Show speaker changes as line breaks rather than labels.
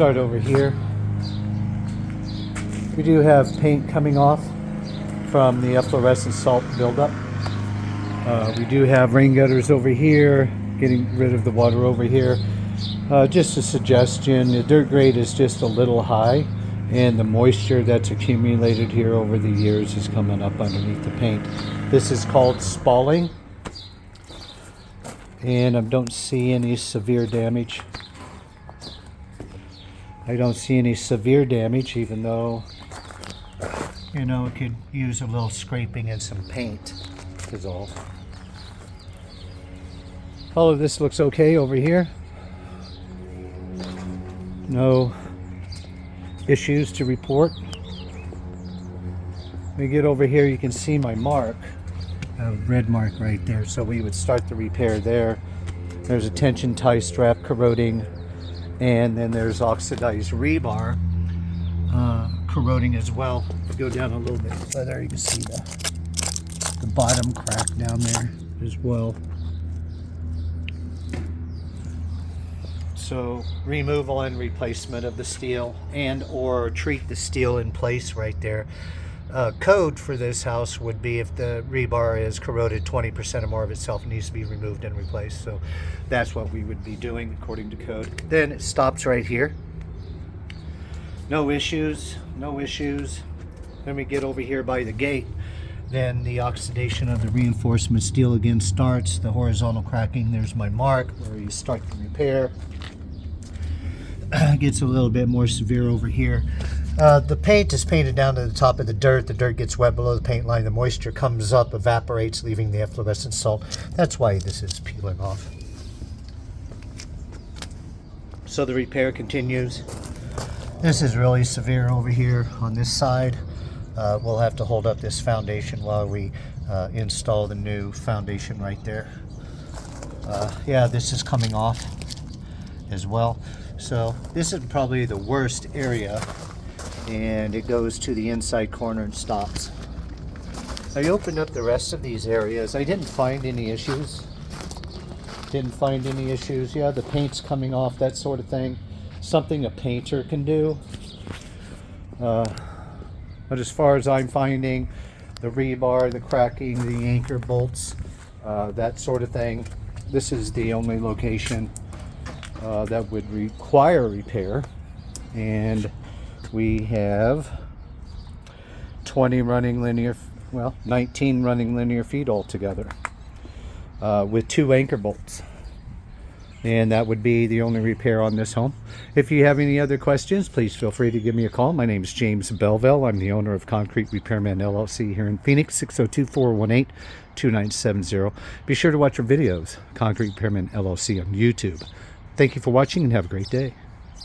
start over here. We do have paint coming off from the efflorescent salt buildup. We do have rain gutters over here, getting rid of the water over here. Just a suggestion, the dirt grade is just a little high, and the moisture that's accumulated here over the years is coming up underneath the paint. This is called spalling, and I don't see any severe damage. I don't see any severe damage, even though, you know, it could use a little scraping and some paint is all. All of this looks okay over here. No issues to report. When we get over here, you can see my mark, a red mark right there. So we would start the repair there. There's a tension tie strap corroding, and then there's oxidized rebar corroding as well. If you go down a little bit further, you can see the bottom crack down there as well. So removal and replacement of the steel, and or treat the steel in place right there. Code for this house would be if the rebar is corroded 20% or more of itself, needs to be removed and replaced. So that's what we would be doing according to code. Then it stops right here. No issues, no issues. Then we get over here by the gate. Then the oxidation of the reinforcement steel again starts. The horizontal cracking, there's my mark where you start the repair. Gets a little bit more severe over here. The paint is painted down to the top of the dirt. The dirt gets wet below the paint line. The moisture comes up, evaporates, leaving the efflorescent salt. That's why this is peeling off. So the repair continues. This is really severe over here on this side. We'll have to hold up this foundation while we install the new foundation right there. Yeah, this is coming off as well. So this is probably the worst area, and it goes to the inside corner and stops. I opened up the rest of these areas. I didn't find any issues. Didn't find any issues. Yeah, the paint's coming off, that sort of thing. Something a painter can do. But as far as I'm finding, the rebar, the cracking, the anchor bolts, that sort of thing, this is the only location that would require repair. And we have 19 running linear feet altogether, with 2 anchor bolts. And that would be the only repair on this home. If you have any other questions, please feel free to give me a call. My name is James Belville. I'm the owner of Concrete Repairman LLC here in Phoenix, 602-418-2970. Be sure to watch our videos, Concrete Repairman LLC on YouTube. Thank you for watching and have a great day.